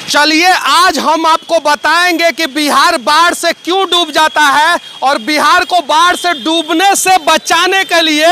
चलिए आज हम आपको बताएंगे कि बिहार बाढ़ से क्यों डूब जाता है और बिहार को बाढ़ से डूबने से बचाने के लिए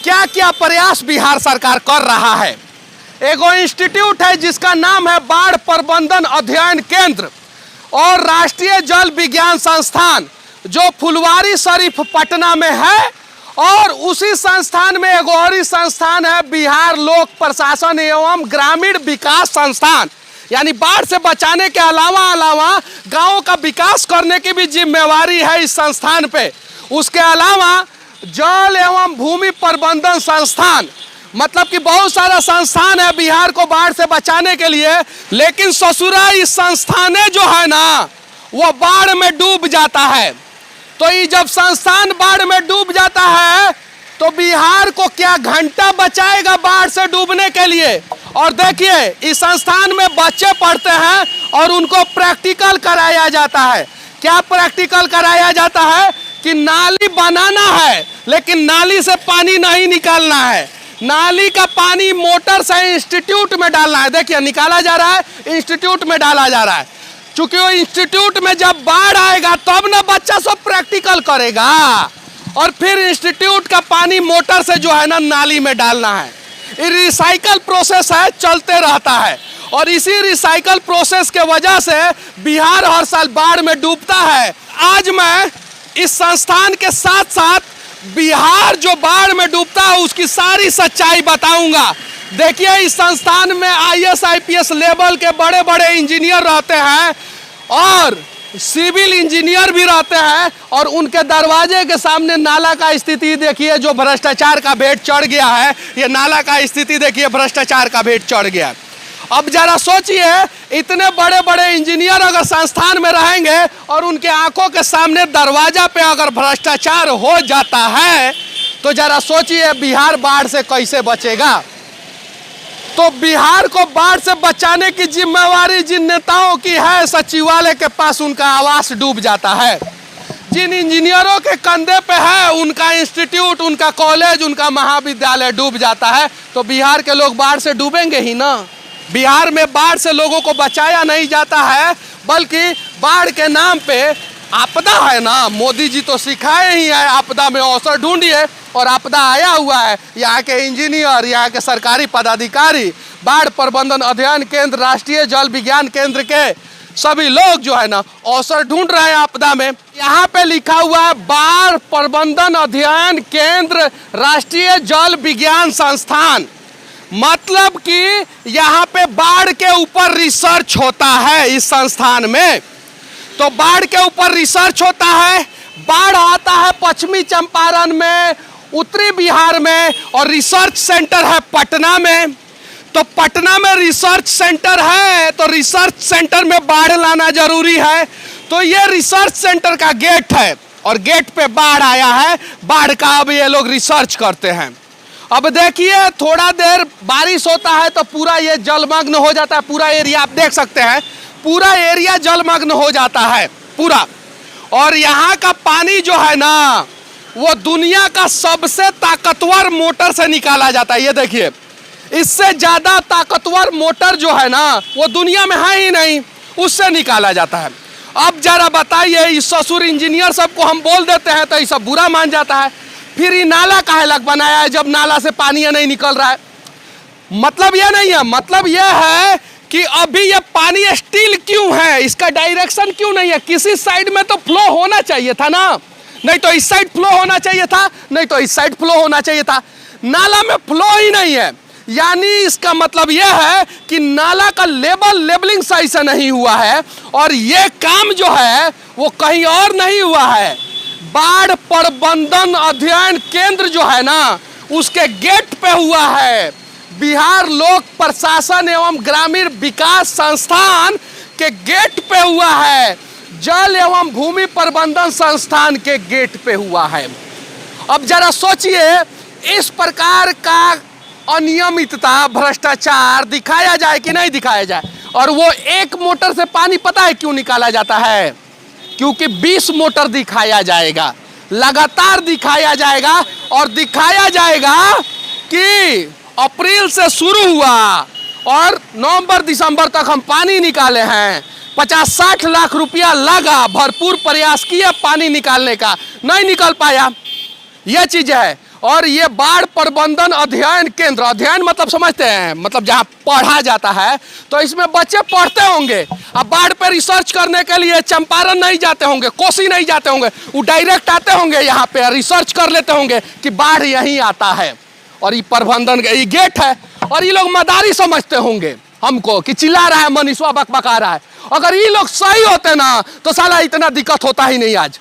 क्या क्या प्रयास बिहार सरकार कर रहा है। एगो इंस्टीट्यूट है जिसका नाम है बाढ़ प्रबंधन अध्ययन केंद्र और राष्ट्रीय जल विज्ञान संस्थान जो फुलवारी शरीफ पटना में है, और उसी संस्थान में एगो और संस्थान है बिहार लोक प्रशासन एवं ग्रामीण विकास संस्थान। यानी बाढ़ से बचाने के अलावा गांवों का विकास करने की भी जिम्मेवारी है इस संस्थान पे। उसके अलावा जल एवं भूमि प्रबंधन संस्थान, मतलब कि बहुत सारा संस्थान है बिहार को बाढ़ से बचाने के लिए, लेकिन ससुरा इस संस्थान जो है ना वो बाढ़ में डूब जाता है। तो ये जब संस्थान बाढ़ में डूब जाता है तो बिहार को क्या घंटा बचाएगा बाढ़ से डूबने के लिए। और देखिए इस संस्थान में बच्चे पढ़ते हैं और उनको प्रैक्टिकल कराया जाता है। क्या प्रैक्टिकल कराया जाता है कि नाली बनाना है लेकिन नाली से पानी नहीं निकालना है, नाली का पानी मोटर से इंस्टीट्यूट में डालना है। देखिए निकाला जा रहा है, इंस्टीट्यूट में डाला जा रहा है। चूंकि वो इंस्टीट्यूट में जब बाढ़ आएगा तब ना बच्चा सब प्रैक्टिकल करेगा, और फिर इंस्टीट्यूट का पानी मोटर से जो है ना नाली में डालना है। ये रिसाइकल प्रोसेस है, चलते रहता है, और इसी रिसाइकल प्रोसेस के वजह से बिहार हर साल बाढ़ में डूबता है। आज मैं इस संस्थान के साथ साथ बिहार जो बाढ़ में डूबता है उसकी सारी सच्चाई बताऊंगा। देखिए इस संस्थान में IAS IPS लेवल के बड़े बड़े इंजीनियर रहते हैं और सिविल इंजीनियर भी रहते हैं, और उनके दरवाजे के सामने नाला का स्थिति देखिए जो भ्रष्टाचार का भेंट चढ़ गया है। ये नाला का स्थिति देखिए, भ्रष्टाचार का भेंट चढ़ गया। अब जरा सोचिए इतने बड़े बड़े इंजीनियर अगर संस्थान में रहेंगे और उनके आंखों के सामने दरवाजा पे अगर भ्रष्टाचार हो जाता है तो जरा सोचिए बिहार बाढ़ से कैसे बचेगा। तो बिहार को बाढ़ से बचाने की जिम्मेवारी जिन नेताओं की है, सचिवालय के पास उनका आवास डूब जाता है। जिन इंजीनियरों के कंधे पे है उनका इंस्टीट्यूट, उनका कॉलेज, उनका महाविद्यालय डूब जाता है। तो बिहार के लोग बाढ़ से डूबेंगे ही ना। बिहार में बाढ़ से लोगों को बचाया नहीं जाता है, बल्कि बाढ़ के नाम पे आपदा है ना, मोदी जी तो सिखाए ही है आपदा में अवसर ढूंढिए, और आपदा आया हुआ है। यहाँ के इंजीनियर, यहाँ के सरकारी पदाधिकारी, बाढ़ प्रबंधन अध्ययन केंद्र, राष्ट्रीय जल विज्ञान केंद्र के सभी लोग जो है ना अवसर ढूंढ रहे हैं आपदा में। यहाँ पे लिखा हुआ है बाढ़ प्रबंधन अध्ययन केंद्र राष्ट्रीय जल विज्ञान संस्थान, मतलब कि यहाँ पे बाढ़ के ऊपर रिसर्च होता है इस संस्थान में। तो बाढ़ के ऊपर रिसर्च होता है। बाढ़ आता है पश्चिमी चंपारण में, उत्तरी बिहार में, और रिसर्च सेंटर है पटना में। तो पटना में रिसर्च सेंटर है तो रिसर्च सेंटर में बाढ़ लाना जरूरी है। तो ये रिसर्च सेंटर का गेट है और गेट पे बाढ़ आया है। बाढ़ का अब ये लोग रिसर्च करते हैं। अब देखिए थोड़ा देर बारिश होता है तो पूरा ये जलमग्न हो जाता है। पूरा एरिया आप देख सकते हैं, पूरा एरिया जलमग्न हो जाता है पूरा। और यहाँ का पानी जो है ना वो दुनिया का सबसे ताकतवर मोटर से निकाला जाता है। ये देखिए इससे ज्यादा ताकतवर मोटर जो है ना वो दुनिया में है ही नहीं, उससे निकाला जाता है। अब जरा बताइए इस ससुर इंजीनियर सबको हम बोल देते हैं तो ये सब बुरा मान जाता है। फिर ये नाला काहे लग बनाया है जब नाला से पानी नहीं निकल रहा है। मतलब ये नहीं है, मतलब ये है कि अभी ये पानी स्टील क्यों है, इसका डायरेक्शन क्यों नहीं है। किसी साइड में तो फ्लो होना चाहिए था ना, नहीं तो इस साइड फ्लो होना चाहिए था, नहीं तो इस साइड फ्लो होना चाहिए था। नाला में फ्लो ही नहीं है, यानी इसका मतलब यह है कि नाला का लेबलिंग सही से नहीं हुआ है, और ये काम जो है वो कहीं और नहीं हुआ है। बाढ़ प्रबंधन अध्ययन केंद्र जो है ना उसके गेट पे हुआ है। बिहार लोक प्रशासन एवं ग्रामीण विकास संस्थान के गेट पे हुआ है। जल एवं भूमि प्रबंधन संस्थान के गेट पे हुआ है। अब जरा सोचिए इस प्रकार का अनियमितता, भ्रष्टाचार दिखाया जाए कि नहीं दिखाया जाए। और वो एक मोटर से पानी पता है क्यों निकाला जाता है, क्योंकि 20 मोटर दिखाया जाएगा, लगातार दिखाया जाएगा, और दिखाया जाएगा कि अप्रैल से शुरू हुआ और नवंबर दिसंबर तक हम पानी निकाले हैं। 50-60 लाख रुपया लगा, भरपूर प्रयास किया पानी निकालने का, नहीं निकल पाया। यह चीज है। और ये बाढ़ प्रबंधन अध्ययन केंद्र, अध्ययन मतलब समझते हैं, मतलब जहाँ पढ़ा जाता है, तो इसमें बच्चे पढ़ते होंगे। अब बाढ़ पे रिसर्च करने के लिए चंपारण नहीं जाते होंगे, कोसी नहीं जाते होंगे, वो डायरेक्ट आते होंगे यहाँ पे, रिसर्च कर लेते होंगे कि बाढ़ यहीं आता है और ये प्रबंधन ये गेट है। और ये लोग मदारी समझते होंगे हमको कि चिल्ला रहा है, मनीषवा बकबका रहा है। अगर ये लोग सही होते ना तो साला इतना दिक्कत होता ही नहीं। आज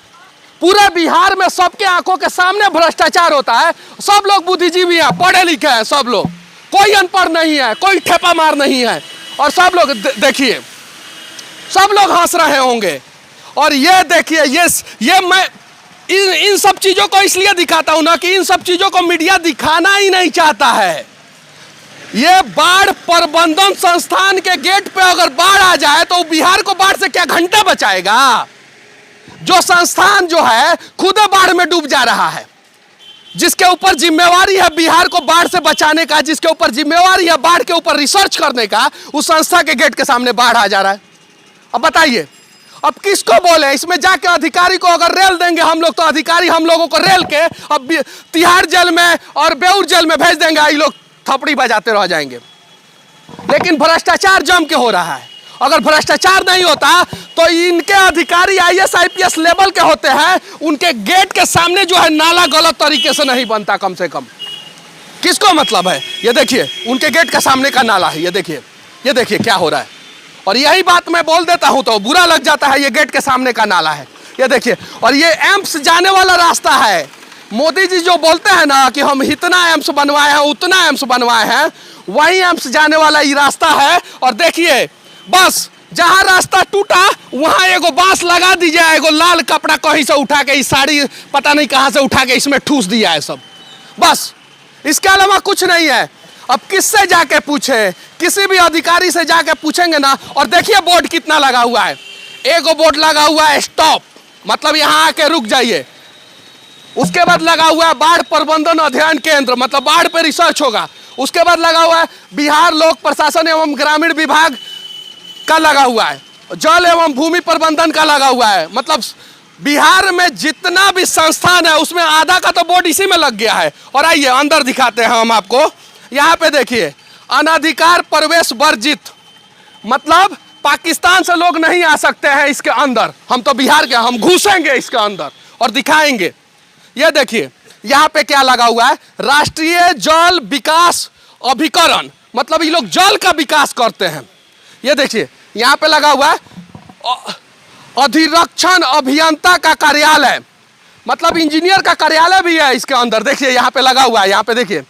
पूरे बिहार में सबके आंखों के सामने भ्रष्टाचार होता है। सब लोग बुद्धिजीवी हैं, पढ़े लिखे हैं, सब लोग, कोई अनपढ़ नहीं है, कोई ठेपा मार नहीं है। और सब लोग देखिए, सब लोग हंस रहे होंगे। और ये देखिए, ये मैं इन सब चीजों को इसलिए दिखाता हूं ना कि इन सब चीजों को मीडिया दिखाना ही नहीं चाहता है। ये बाढ़ प्रबंधन संस्थान के गेट पे अगर बाढ़ आ जाए तो बिहार को बाढ़ से क्या घंटे बचाएगा? जो संस्थान जो है खुद बाढ़ में डूब जा रहा है, जिसके ऊपर जिम्मेवारी है बिहार को बाढ़ से बचाने का, जिसके ऊपर जिम्मेवारी है बाढ़ के ऊपर रिसर्च करने का, उस संस्था के गेट के सामने बाढ़ आ जा रहा है। अब बताइए, अब किसको बोले? इसमें जाके अधिकारी को अगर रेल देंगे हम लोग तो अधिकारी हम लोगों को रेल के अब तिहाड़ जेल में और बेऊर जेल में भेज देंगे, ये लोग थपड़ी बजाते रह जाएंगे। लेकिन भ्रष्टाचार जम के हो रहा है। अगर भ्रष्टाचार नहीं होता तो इनके अधिकारी IAS IPS लेवल के होते हैं, उनके गेट के सामने जो है नाला गलत तरीके से नहीं बनता कम से कम। किसको मतलब है? ये देखिए, उनके गेट के सामने का नाला है, ये देखिए क्या हो रहा है। और यही बात मैं बोल देता हूं तो बुरा लग जाता है। ये गेट के सामने का नाला है, ये देखिए। और ये एम्स जाने वाला रास्ता है। मोदी जी जो बोलते हैं ना कि हम इतना एम्स बनवाए हैं, उतना एम्स बनवाए हैं, वही एम्स जाने वाला ये रास्ता है। और देखिए, बस जहां रास्ता टूटा वहां एगो बांस लगा दीजिए, एगो लाल कपड़ा कहीं से उठा के, इस साड़ी पता नहीं कहां से उठा के इसमें ठूस दिया है सब, बस। इसके अलावा कुछ नहीं है। अब किससे जाके पूछे? किसी भी अधिकारी से जाके पूछेंगे ना। और देखिए बोर्ड कितना लगा हुआ है। एगो बोर्ड लगा हुआ है स्टॉप, मतलब यहां आके रुक जाइए। उसके बाद लगा हुआ है बाढ़ प्रबंधन अध्ययन केंद्र, मतलब बाढ़ पे रिसर्च होगा। उसके बाद लगा हुआ है बिहार लोक प्रशासन एवं ग्रामीण विभाग का लगा हुआ है, जल एवं भूमि प्रबंधन का लगा हुआ है। मतलब बिहार में जितना भी संस्थान है उसमें आधा का तो बोर्ड इसी में लग गया है। और आइए अंदर दिखाते हैं हम आपको। यहाँ पे देखिए, अनधिकार प्रवेश वर्जित, मतलब पाकिस्तान से लोग नहीं आ सकते हैं इसके अंदर। हम तो बिहार के, हम घुसेंगे इसके अंदर और दिखाएंगे। ये देखिए यहाँ पे क्या लगा हुआ है, राष्ट्रीय जल विकास अभिकरण, मतलब ये लोग जल का विकास करते हैं। ये देखिए यहाँ पे लगा हुआ है अधिरक्षण अभियंता का कार्यालय, मतलब इंजीनियर का कार्यालय भी है इसके अंदर। देखिए यहाँ पे लगा हुआ है, यहाँ पे देखिए,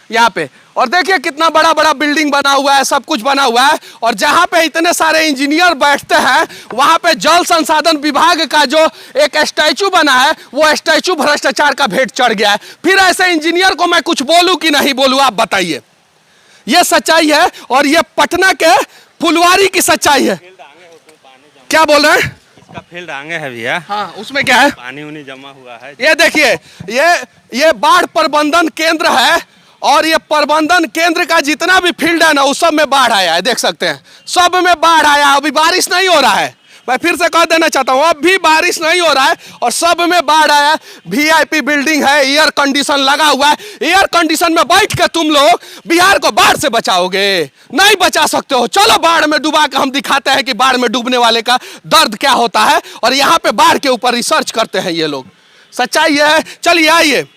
यहाँ पे। और देखिए कितना बड़ा बड़ा बिल्डिंग बना हुआ है, सब कुछ बना हुआ है। और जहाँ पे इतने सारे इंजीनियर बैठते हैं वहाँ पे जल संसाधन विभाग का जो एक स्टैचू बना है, वो स्टैचू भ्रष्टाचार का भेंट चढ़ गया है। फिर ऐसे इंजीनियर को मैं कुछ बोलूँ कि नहीं बोलूँ, आप बताइए। ये सच्चाई है और ये पटना के फुलवारी की सच्चाई है। क्या बोल रहे हैं? इसका फील्ड आगे है भैया। हाँ, उसमें क्या है? पानी उनी जमा हुआ है। ये देखिए, ये बाढ़ प्रबंधन केंद्र है और ये प्रबंधन केंद्र का जितना भी फील्ड है ना, उस सब में बाढ़ आया है, देख सकते हैं। सब में बाढ़ आया। अभी बारिश नहीं हो रहा है, मैं फिर से कह देना चाहता हूँ, अब भी बारिश नहीं हो रहा है और सब में बाढ़ आया। VIP बिल्डिंग है, एयर कंडीशन लगा हुआ है। एयर कंडीशन में बैठ के तुम लोग बिहार को बाढ़ से बचाओगे? नहीं बचा सकते हो। चलो बाढ़ में डुबा के हम दिखाते हैं कि बाढ़ में डूबने वाले का दर्द क्या होता है। और यहाँ पे बाढ़ के ऊपर रिसर्च करते हैं ये लोग। सच्चाई ये है, चलिए आइए।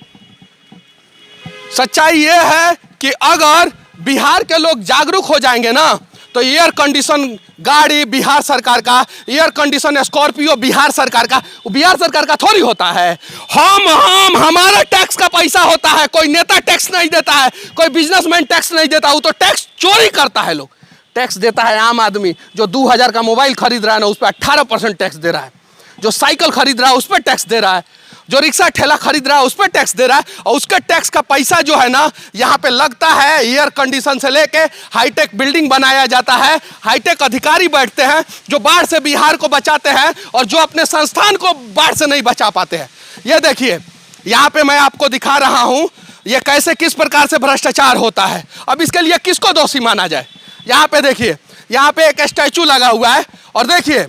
सच्चाई ये है कि अगर बिहार के लोग जागरूक हो जाएंगे ना तो एयर कंडीशन गाड़ी बिहार सरकार का, एयर कंडीशन स्कॉर्पियो बिहार सरकार का, बिहार सरकार का थोड़ी होता है। हमारा टैक्स का पैसा होता है। कोई नेता टैक्स नहीं देता है, कोई बिजनेसमैन टैक्स नहीं देता, वो तो टैक्स चोरी करता है। लोग टैक्स देता है आम आदमी, जो 2000 का मोबाइल खरीद रहा है ना उस पर 18% टैक्स दे रहा है, जो साइकिल खरीद रहा है उस पर टैक्स दे रहा है, जो रिक्शा ठेला खरीद रहा है उस पर टैक्स दे रहा है। और उसके टैक्स का पैसा जो है ना यहाँ पे लगता है। एयर कंडीशन से लेके हाईटेक बिल्डिंग बनाया जाता है, हाईटेक अधिकारी बैठते हैं जो बाढ़ से बिहार को बचाते हैं और जो अपने संस्थान को बाढ़ से नहीं बचा पाते हैं। ये देखिए यहाँ पे मैं आपको दिखा रहा हूँ ये कैसे किस प्रकार से भ्रष्टाचार होता है। अब इसके लिए किसको दोषी माना जाए? यहाँ पे देखिए, यहाँ पे एक स्टैचू लगा हुआ है और देखिए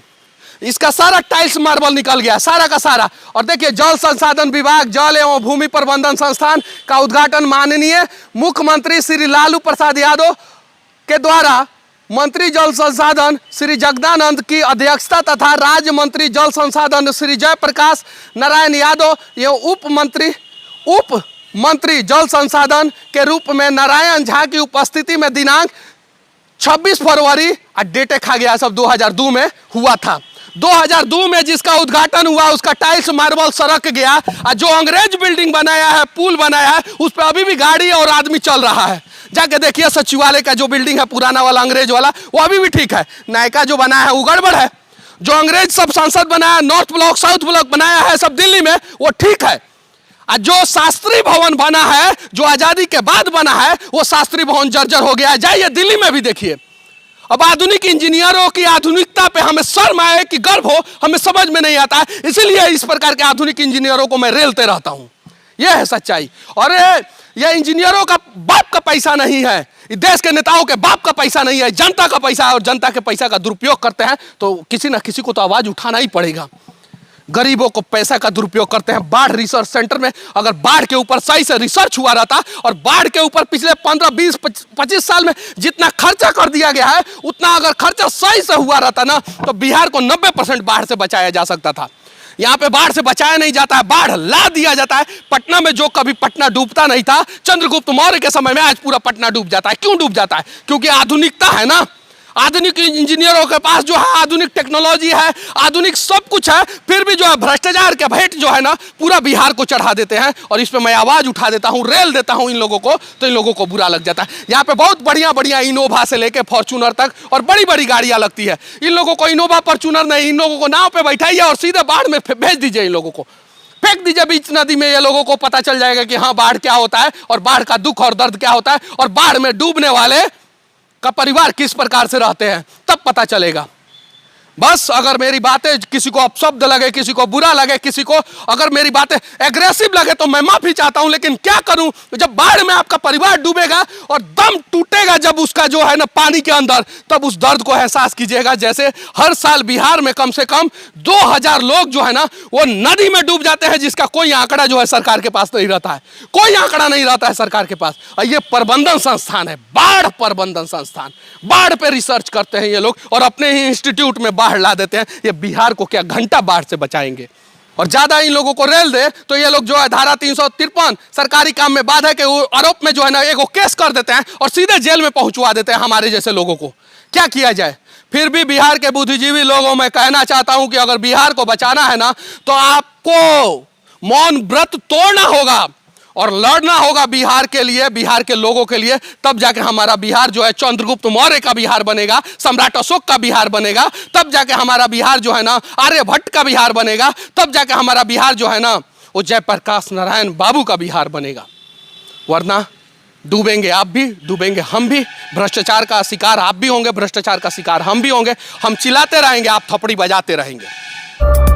इसका सारा टाइल्स मार्बल निकल गया, सारा का सारा। और देखिए जल संसाधन विभाग, जल एवं भूमि प्रबंधन संस्थान का उद्घाटन माननीय मुख्यमंत्री श्री लालू प्रसाद यादव के द्वारा मंत्री जल संसाधन श्री जगदानंद की अध्यक्षता तथा राज्य मंत्री जल संसाधन श्री जयप्रकाश नारायण यादव एवं उप मंत्री जल संसाधन के रूप में नारायण झा की उपस्थिति में दिनांक 26 फरवरी, डेटे खा गया सब, 2002 में हुआ था। 2002 में जिसका उद्घाटन हुआ उसका टाइल्स मार्बल सरक गया। जो अंग्रेज बिल्डिंग बनाया है, पुल बनाया है, उस पर अभी भी गाड़ी और आदमी चल रहा है। जाके देखिए सचिवालय का जो बिल्डिंग है पुराना वाला अंग्रेज वाला, वो अभी भी ठीक है। नयका जो बनाया है वो गड़बड़ है। जो अंग्रेज सब संसद बनाया, नॉर्थ ब्लॉक साउथ ब्लॉक बनाया है सब दिल्ली में, वो ठीक है। जो शास्त्री भवन बना है, जो आजादी के बाद बना है, वो शास्त्री भवन जर्जर हो गया है। जाइए दिल्ली में भी देखिए। अब आधुनिक इंजीनियरों की आधुनिकता पे हमें शर्म आए कि गर्व हो, हमें समझ में नहीं आता है। इसीलिए इस प्रकार के आधुनिक इंजीनियरों को मैं रेलते रहता हूं। यह है सच्चाई। और यह इंजीनियरों का बाप का पैसा नहीं है, देश के नेताओं के बाप का पैसा नहीं है, जनता का पैसा है। और जनता के पैसा का दुरुपयोग करते हैं तो किसी ना किसी को तो आवाज उठाना ही पड़ेगा। गरीबों को पैसा का दुरुपयोग करते हैं। बाढ़ रिसर्च सेंटर में अगर बाढ़ के ऊपर सही से रिसर्च हुआ रहता और बाढ़ के ऊपर पिछले 15, 20, 25 साल में जितना खर्चा कर दिया गया है, उतना अगर खर्चा सही से हुआ रहता ना, तो बिहार को 90% बाढ़ से बचाया जा सकता था। यहाँ पे बाढ़ से बचाया नहीं जाता है, बाढ़ ला दिया जाता है। पटना में जो कभी पटना डूबता नहीं था, चंद्रगुप्त मौर्य के समय में आज पूरा पटना डूब जाता है। क्यों डूब जाता है? क्योंकि आधुनिकता है ना। आधुनिक इंजीनियरों के पास जो है आधुनिक टेक्नोलॉजी है, आधुनिक सब कुछ है, फिर भी जो है भ्रष्टाचार के भेंट जो है ना पूरा बिहार को चढ़ा देते हैं। और इस पे मैं आवाज उठा देता हूं, रेल देता हूं इन लोगों को, तो इन लोगों को बुरा लग जाता है। यहाँ पे बहुत बढ़िया बढ़िया इनोवा से लेके फॉर्च्यूनर तक और बड़ी बड़ी गाड़ियां लगती है। इन लोगों को इनोवा फॉर्च्यूनर नहीं, इन लोगों को नाव पे बैठाइए और सीधे बाढ़ में भेज दीजिए। इन लोगों को फेंक दीजिए बीच नदी में। ये लोगों को पता चल जाएगा कि हाँ बाढ़ क्या होता है और बाढ़ का दुख और दर्द क्या होता है, और बाढ़ में डूबने वाले का परिवार किस प्रकार से रहते हैं, तब पता चलेगा। बस अगर मेरी बातें किसी को अपशब्द लगे, किसी को बुरा लगे, किसी को अगर मेरी बातें एग्रेसिव लगे तो मैं माफी चाहता हूं। लेकिन क्या करूं, जब बाढ़ में आपका परिवार डूबेगा और दम टूटेगा जब उसका जो है ना पानी के अंदर, तब उस दर्द को एहसास कीजिएगा। जैसे हर साल बिहार में कम से कम 2000 लोग जो है ना वो नदी में डूब जाते हैं, जिसका कोई आंकड़ा जो है सरकार के पास नहीं रहता है। कोई आंकड़ा नहीं रहता है सरकार के पास। और ये प्रबंधन संस्थान है, बाढ़ प्रबंधन संस्थान। बाढ़ पे रिसर्च करते हैं ये लोग और अपने ही इंस्टीट्यूट में बाढ़ ला देते हैं। ये बिहार को क्या घंटा बाढ़ से बचाएंगे? और ज्यादा इन लोगों को रेल दे तो ये लोग जो है धारा 353 सरकारी काम में बाधा के आरोप में जो है ना एक केस कर देते हैं और सीधे जेल में पहुंचवा देते हैं हमारे जैसे लोगों को। क्या किया जाए? फिर भी बिहार के बुद्धिजीवी लोगों में कहना चाहता हूं कि अगर बिहार को बचाना है ना तो आपको मौन व्रत तोड़ना होगा और लड़ना होगा बिहार के लिए, बिहार के लोगों के लिए। तब जाके हमारा बिहार जो है चंद्रगुप्त मौर्य का बिहार बनेगा, सम्राट अशोक का बिहार बनेगा। तब जाके हमारा बिहार जो है ना आर्यभट्ट का बिहार बनेगा। तब जाके हमारा बिहार जो है ना वो जयप्रकाश नारायण बाबू का बिहार बनेगा। वरना डूबेंगे आप भी, डूबेंगे हम भी। भ्रष्टाचार का शिकार आप भी होंगे, भ्रष्टाचार का शिकार हम भी होंगे। हम चिल्लाते रहेंगे, आप थपड़ी बजाते रहेंगे।